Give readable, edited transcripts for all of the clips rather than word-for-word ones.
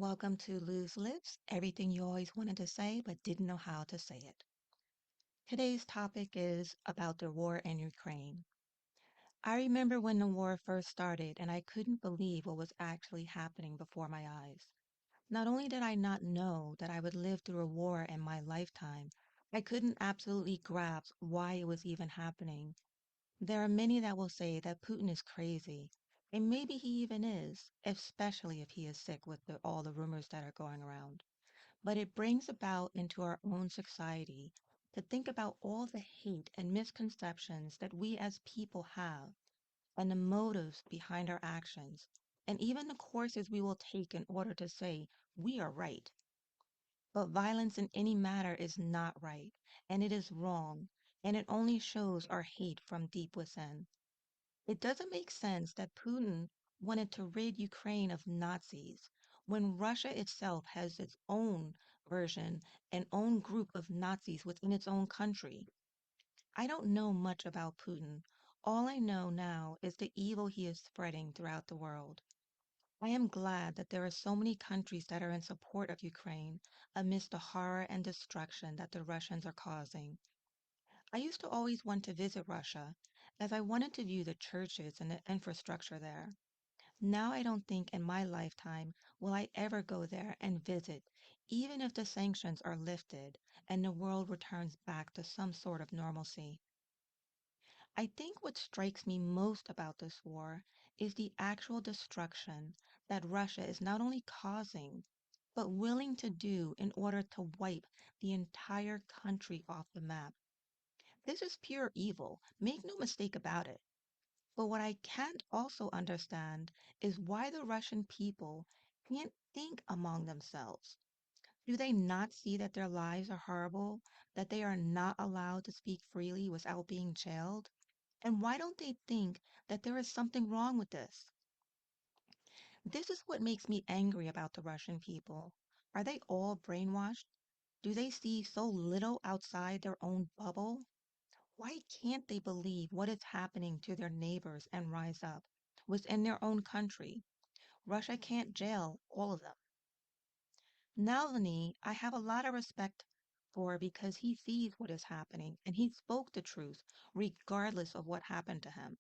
Welcome to Lou's Lips, everything you always wanted to say but didn't know how to say it. Today's topic is about the war in Ukraine. I remember when the war first started and I couldn't believe what was actually happening before my eyes. Not only did I not know that I would live through a war in my lifetime, I couldn't absolutely grasp why it was even happening. There are many that will say that Putin is crazy, and maybe he even is, especially if he is sick with all the rumors that are going around. But it brings about into our own society to think about all the hate and misconceptions that we as people have, and the motives behind our actions, and even the courses we will take in order to say we are right. But violence in any matter is not right, and it is wrong, and it only shows our hate from deep within. It doesn't make sense that Putin wanted to rid Ukraine of Nazis when Russia itself has its own version and own group of Nazis within its own country. I don't know much about Putin. All I know now is the evil he is spreading throughout the world. I am glad that there are so many countries that are in support of Ukraine amidst the horror and destruction that the Russians are causing. I used to always want to visit Russia, as I wanted to view the churches and the infrastructure there. Now I don't think in my lifetime will I ever go there and visit, even if the sanctions are lifted and the world returns back to some sort of normalcy. I think what strikes me most about this war is the actual destruction that Russia is not only causing, but willing to do in order to wipe the entire country off the map. This is pure evil, make no mistake about it. But what I can't also understand is why the Russian people can't think among themselves. Do they not see that their lives are horrible, that they are not allowed to speak freely without being jailed? And why don't they think that there is something wrong with this? This is what makes me angry about the Russian people. Are they all brainwashed? Do they see so little outside their own bubble? Why can't they believe what is happening to their neighbors and rise up within their own country? Russia can't jail all of them. Navalny, I have a lot of respect for because he sees what is happening and he spoke the truth regardless of what happened to him.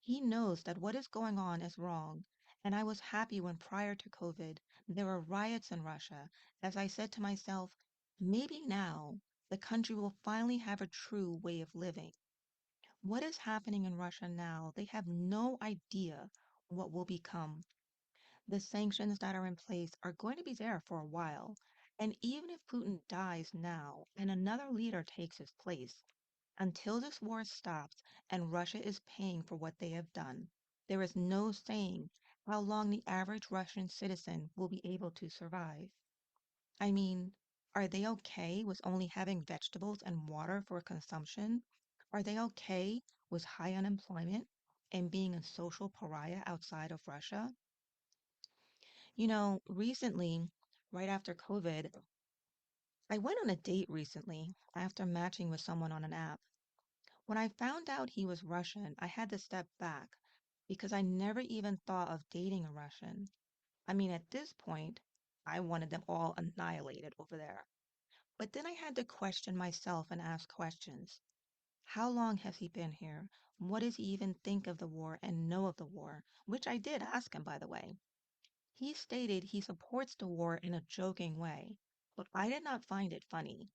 He knows that what is going on is wrong, and I was happy when prior to COVID there were riots in Russia, as I said to myself, maybe now the country will finally have a true way of living. What is happening in Russia now, they have no idea what will become. The sanctions that are in place are going to be there for a while. And even if Putin dies now and another leader takes his place, until this war stops and Russia is paying for what they have done, there is no saying how long the average Russian citizen will be able to survive. I mean, are they okay with only having vegetables and water for consumption? Are they okay with high unemployment and being a social pariah outside of Russia? Recently, right after COVID, I went on a date recently after matching with someone on an app. When I found out he was Russian, I had to step back because I never even thought of dating a Russian. I mean, at this point, I wanted them all annihilated over there. But then I had to question myself and ask questions. How long has he been here? What does he even think of the war and know of the war? Which I did ask him, by the way. He stated he supports the war in a joking way, but I did not find it funny.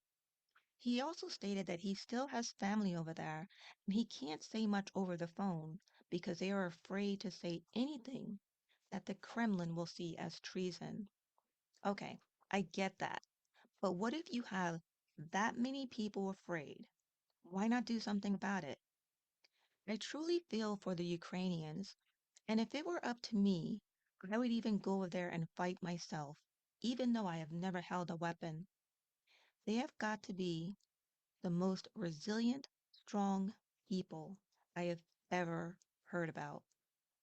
He also stated that he still has family over there and he can't say much over the phone because they are afraid to say anything that the Kremlin will see as treason. Okay, I get that. But what if you have that many people afraid? Why not do something about it? I truly feel for the Ukrainians, and if it were up to me, I would even go over there and fight myself, even though I have never held a weapon. They have got to be the most resilient, strong people I have ever heard about.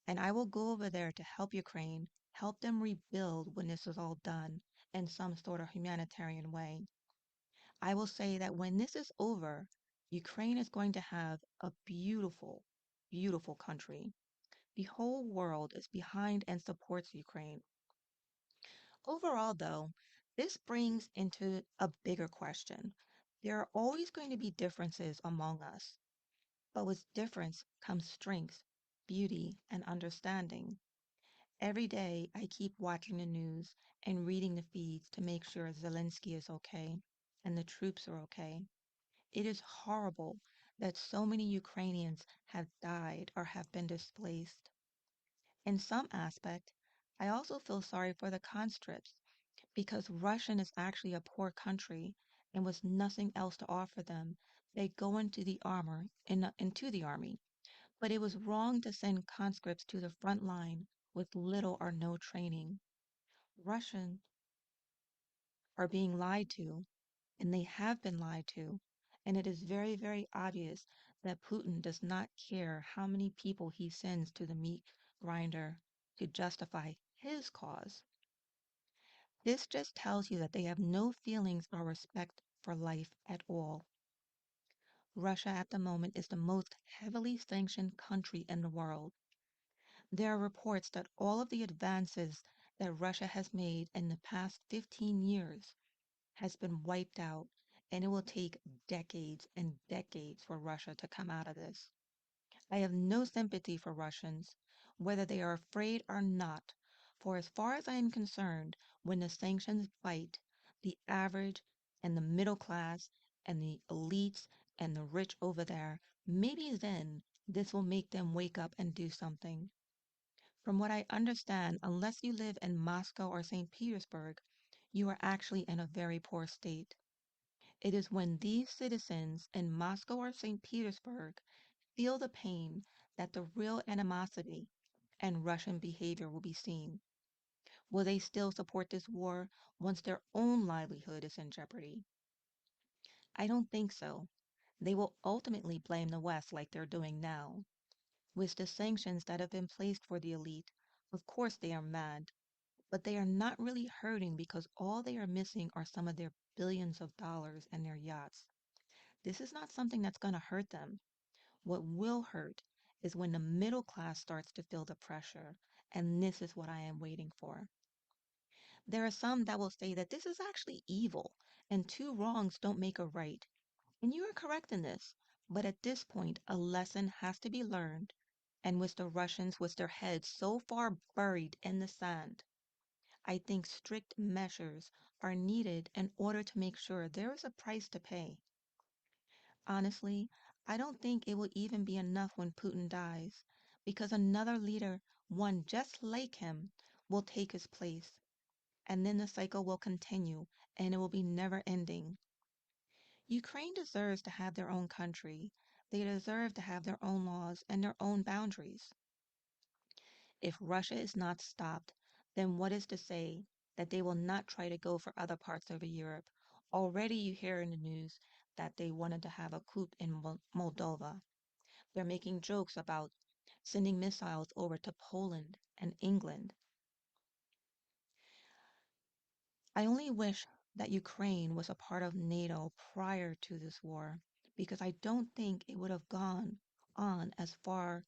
And I will go over there to help Ukraine, help them rebuild when this is all done in some sort of humanitarian way. I will say that when this is over, Ukraine is going to have a beautiful, beautiful country. The whole world is behind and supports Ukraine. Overall, though, this brings into a bigger question. There are always going to be differences among us, but with difference comes strength, beauty, and understanding. Every day, I keep watching the news and reading the feeds to make sure Zelensky is okay and the troops are okay. It is horrible that so many Ukrainians have died or have been displaced. In some aspect, I also feel sorry for the conscripts because Russian is actually a poor country and with nothing else to offer them, they go into the army. But it was wrong to send conscripts to the front line with little or no training. Russians are being lied to, and they have been lied to. And it is very, very obvious that Putin does not care how many people he sends to the meat grinder to justify his cause. This just tells you that they have no feelings or respect for life at all. Russia at the moment is the most heavily sanctioned country in the world. There are reports that all of the advances that Russia has made in the past 15 years has been wiped out, and it will take decades and decades for Russia to come out of this. I have no sympathy for Russians, whether they are afraid or not, for as far as I am concerned, when the sanctions bite, the average and the middle class and the elites and the rich over there, maybe then this will make them wake up and do something. From what I understand, unless you live in Moscow or St. Petersburg, you are actually in a very poor state. It is when these citizens in Moscow or St. Petersburg feel the pain that the real animosity and Russian behavior will be seen. Will they still support this war once their own livelihood is in jeopardy? I don't think so. They will ultimately blame the West like they're doing now. With the sanctions that have been placed for the elite, of course they are mad, but they are not really hurting because all they are missing are some of their billions of dollars and their yachts. This is not something that's going to hurt them. What will hurt is when the middle class starts to feel the pressure, and this is what I am waiting for. There are some that will say that this is actually evil, and two wrongs don't make a right. And you are correct in this, but at this point, a lesson has to be learned. And with the Russians, with their heads so far buried in the sand, I think strict measures are needed in order to make sure there is a price to pay. Honestly, I don't think it will even be enough when Putin dies, because another leader, one just like him, will take his place, and then the cycle will continue, and it will be never ending. Ukraine deserves to have their own country. They deserve to have their own laws and their own boundaries. If Russia is not stopped, then what is to say that they will not try to go for other parts of Europe? Already you hear in the news that they wanted to have a coup in Moldova. They're making jokes about sending missiles over to Poland and England. I only wish that Ukraine was a part of NATO prior to this war, because I don't think it would have gone on as far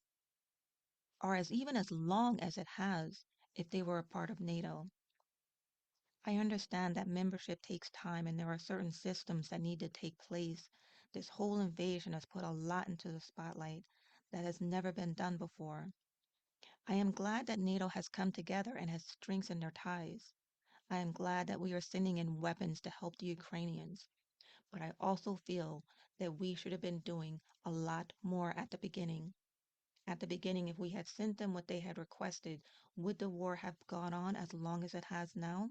or as even as long as it has if they were a part of NATO. I understand that membership takes time and there are certain systems that need to take place. This whole invasion has put a lot into the spotlight that has never been done before. I am glad that NATO has come together and has strengthened their ties. I am glad that we are sending in weapons to help the Ukrainians. But I also feel that we should have been doing a lot more at the beginning. At the beginning, if we had sent them what they had requested, would the war have gone on as long as it has now?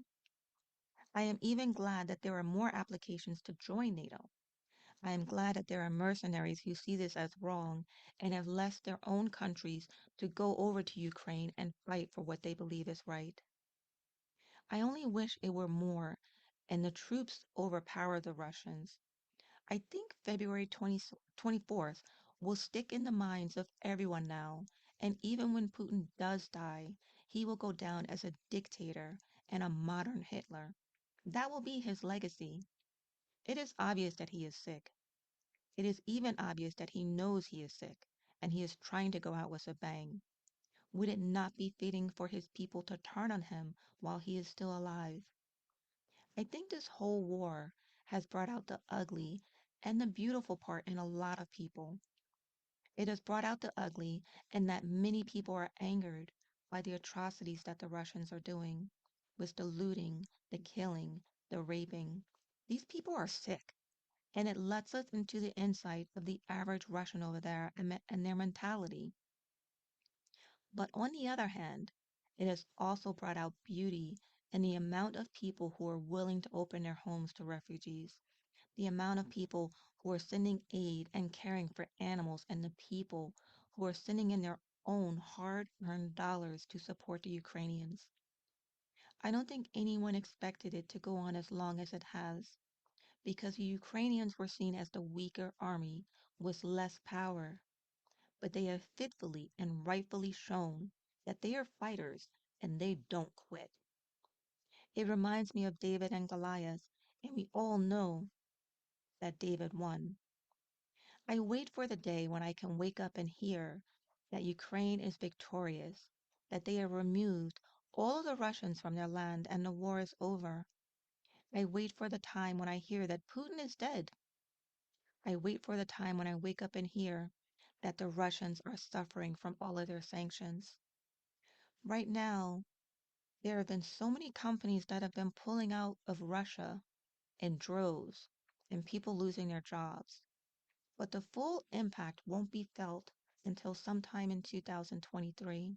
I am even glad that there are more applications to join NATO. I am glad that there are mercenaries who see this as wrong and have left their own countries to go over to Ukraine and fight for what they believe is right. I only wish it were more and the troops overpower the Russians. I think February 24th will stick in the minds of everyone now, and even when Putin does die, he will go down as a dictator and a modern Hitler. That will be his legacy. It is obvious that he is sick. It is even obvious that he knows he is sick, and he is trying to go out with a bang. Would it not be fitting for his people to turn on him while he is still alive? I think this whole war has brought out the ugly and the beautiful part in a lot of people. It has brought out the ugly and that many people are angered by the atrocities that the Russians are doing with the looting, the killing, the raping. These people are sick, and it lets us into the insight of the average Russian over there and their mentality. But on the other hand, it has also brought out beauty in the amount of people who are willing to open their homes to refugees, the amount of people who are sending aid and caring for animals, and the people who are sending in their own hard earned dollars to support the Ukrainians. I don't think anyone expected it to go on as long as it has, because the Ukrainians were seen as the weaker army with less power, but they have fitfully and rightfully shown that they are fighters and they don't quit. It reminds me of David and Goliath, and we all know that David won. I wait for the day when I can wake up and hear that Ukraine is victorious, that they have removed all of the Russians from their land and the war is over. I wait for the time when I hear that Putin is dead. I wait for the time when I wake up and hear that the Russians are suffering from all of their sanctions. Right now, there have been so many companies that have been pulling out of Russia in droves and people losing their jobs. But the full impact won't be felt until sometime in 2023.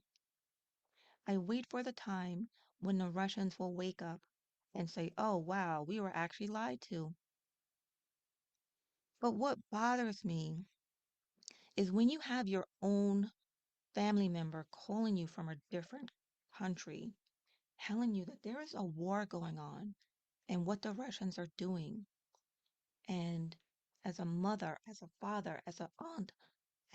I wait for the time when the Russians will wake up and say, oh, wow, we were actually lied to. But what bothers me is when you have your own family member calling you from a different country, telling you that there is a war going on and what the Russians are doing. And as a mother, as a father, as an aunt,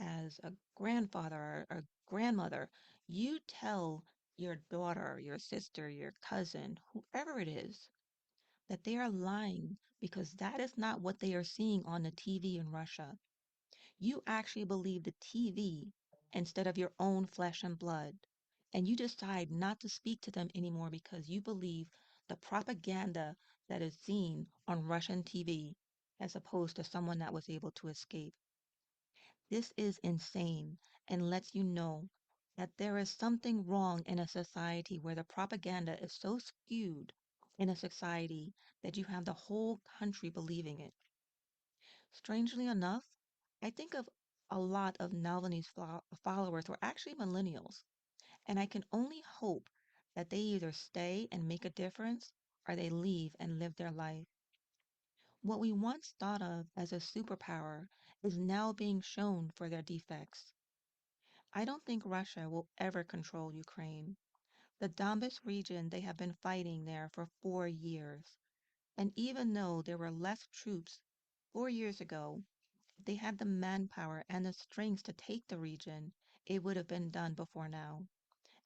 as a grandfather or a grandmother, you tell your daughter, your sister, your cousin, whoever it is, that they are lying because that is not what they are seeing on the TV in Russia. You actually believe the TV instead of your own flesh and blood. And you decide not to speak to them anymore because you believe the propaganda that is seen on Russian TV as opposed to someone that was able to escape. This is insane and lets you know that there is something wrong in a society where the propaganda is so skewed in a society that you have the whole country believing it. Strangely enough, I think of a lot of Navalny's followers were actually millennials, and I can only hope that they either stay and make a difference or they leave and live their life. What we once thought of as a superpower is now being shown for their defects. I don't think Russia will ever control Ukraine. The Donbas region, they have been fighting there for 4 years. And even though there were less troops 4 years ago, if they had the manpower and the strength to take the region, it would have been done before now.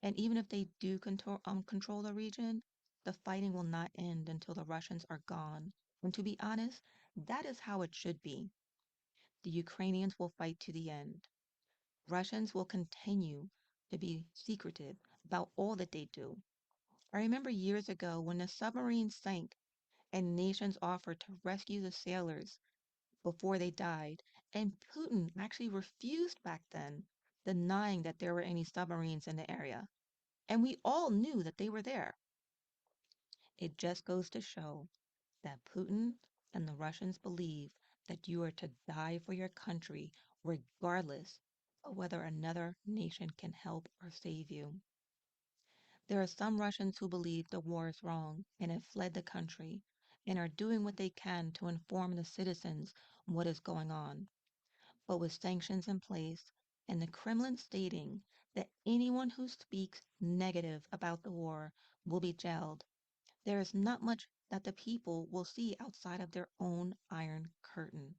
And even if they do control the region, the fighting will not end until the Russians are gone. And to be honest, that is how it should be. The Ukrainians will fight to the end. Russians will continue to be secretive about all that they do. I remember years ago when the submarine sank and nations offered to rescue the sailors before they died, and Putin actually refused back then, denying that there were any submarines in the area. And we all knew that they were there. It just goes to show that Putin and the Russians believe that you are to die for your country regardless of whether another nation can help or save you. There are some Russians who believe the war is wrong and have fled the country and are doing what they can to inform the citizens what is going on. But with sanctions in place and the Kremlin stating that anyone who speaks negative about the war will be jailed, there is not much that the people will see outside of their own iron curtain.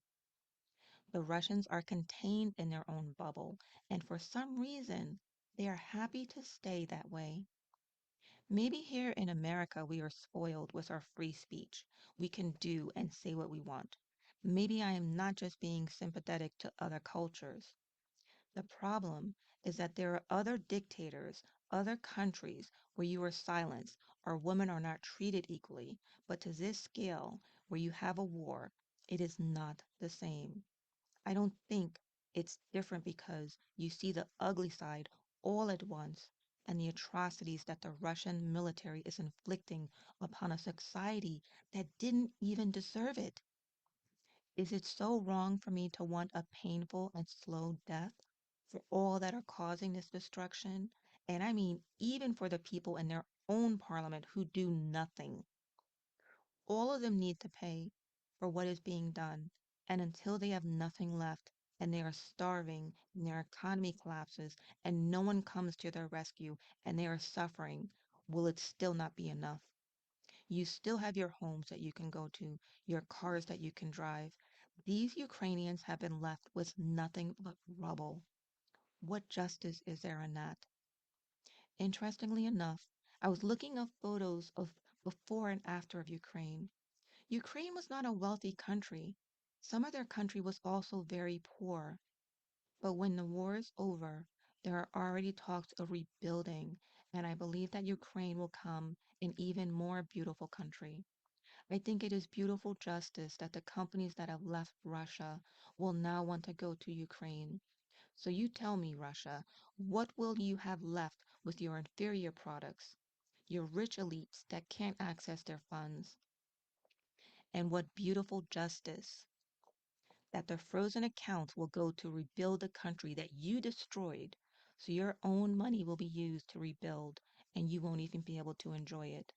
The Russians are contained in their own bubble, and for some reason, they are happy to stay that way. Maybe here in America we are spoiled with our free speech. We can do and say what we want. Maybe I am not just being sympathetic to other cultures. The problem is that there are other dictators, other countries where you are silenced or women are not treated equally. But to this scale, where you have a war, it is not the same. I don't think it's different because you see the ugly side all at once and the atrocities that the Russian military is inflicting upon a society that didn't even deserve it. Is it so wrong for me to want a painful and slow death for all that are causing this destruction? And I mean, even for the people in their own parliament who do nothing. All of them need to pay for what is being done. And until they have nothing left and they are starving and their economy collapses and no one comes to their rescue and they are suffering, will it still not be enough? You still have your homes that you can go to, your cars that you can drive. These Ukrainians have been left with nothing but rubble. What justice is there in that? Interestingly enough, I was looking up photos of before and after of Ukraine. Ukraine was not a wealthy country. Some of their country was also very poor. But when the war is over, there are already talks of rebuilding, and I believe that Ukraine will come an even more beautiful country. I think it is beautiful justice that the companies that have left Russia will now want to go to Ukraine. So you tell me, Russia, what will you have left with your inferior products, your rich elites that can't access their funds? And what beautiful justice that the frozen accounts will go to rebuild the country that you destroyed. So your own money will be used to rebuild, and you won't even be able to enjoy it.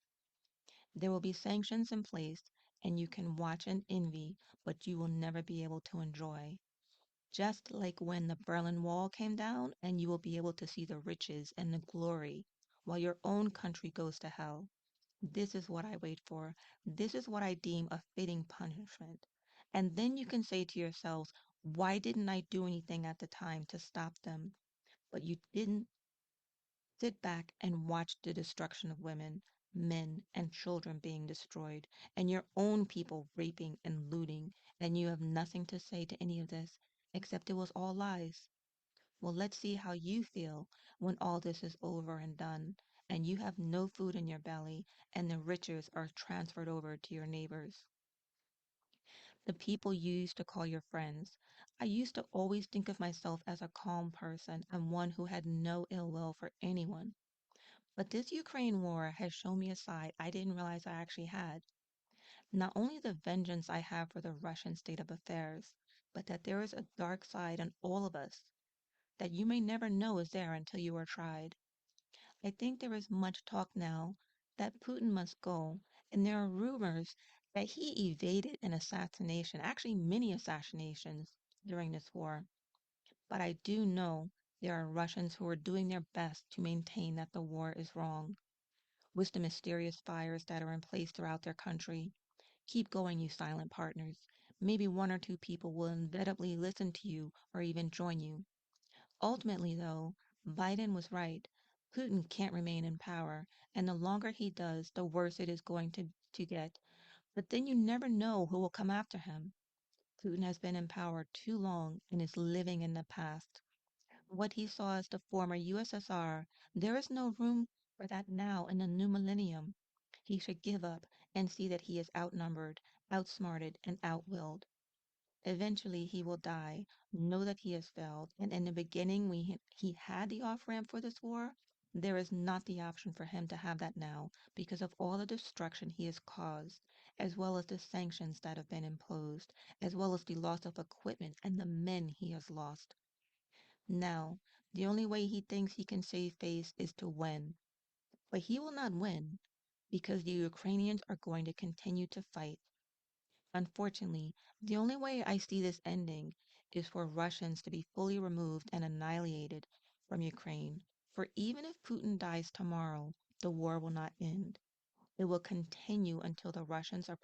There will be sanctions in place, and you can watch and envy, but you will never be able to enjoy. Just like when the Berlin Wall came down, and you will be able to see the riches and the glory, while your own country goes to hell. This is what I wait for. This is what I deem a fitting punishment. And then you can say to yourselves, why didn't I do anything at the time to stop them? But you didn't sit back and watch the destruction of women, men, and children being destroyed, and your own people raping and looting, and you have nothing to say to any of this, except it was all lies. Well, let's see how you feel when all this is over and done, and you have no food in your belly, and the riches are transferred over to your neighbors. The people you used to call your friends. I used to always think of myself as a calm person and one who had no ill will for anyone. But this Ukraine war has shown me a side I didn't realize I actually had. Not only the vengeance I have for the Russian state of affairs, but that there is a dark side in all of us that you may never know is there until you are tried. I think there is much talk now that Putin must go, and there are rumors that he evaded an assassination, actually many assassinations during this war. But I do know there are Russians who are doing their best to maintain that the war is wrong. With the mysterious fires that are in place throughout their country. Keep going, you silent partners. Maybe one or two people will inevitably listen to you or even join you. Ultimately, though, Biden was right. Putin can't remain in power, and the longer he does, the worse it is going to get. But then you never know who will come after him. Putin has been in power too long and is living in the past. What he saw as the former USSR, there is no room for that now in the new millennium. He should give up and see that he is outnumbered, outsmarted, and outwilled. Eventually he will die, know that he has failed, and in the beginning when he had the off-ramp for this war, there is not the option for him to have that now because of all the destruction he has caused, as well as the sanctions that have been imposed, as well as the loss of equipment and the men he has lost. Now, the only way he thinks he can save face is to win. But he will not win because the Ukrainians are going to continue to fight. Unfortunately, the only way I see this ending is for Russians to be fully removed and annihilated from Ukraine. For even if Putin dies tomorrow, the war will not end. It will continue until the Russians are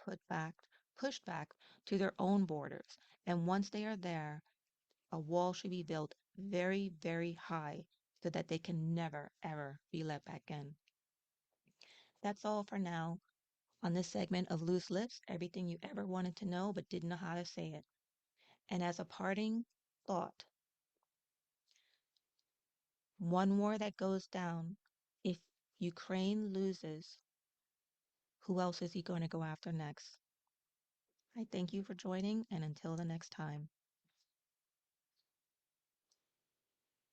pushed back to their own borders. And once they are there, a wall should be built very, very high so that they can never, ever be let back in. That's all for now on this segment of Loose Lips, everything you ever wanted to know but didn't know how to say it. And as a parting thought, One war that goes down. If Ukraine loses, who else is he going to go after next? I thank you for joining, and until the next time.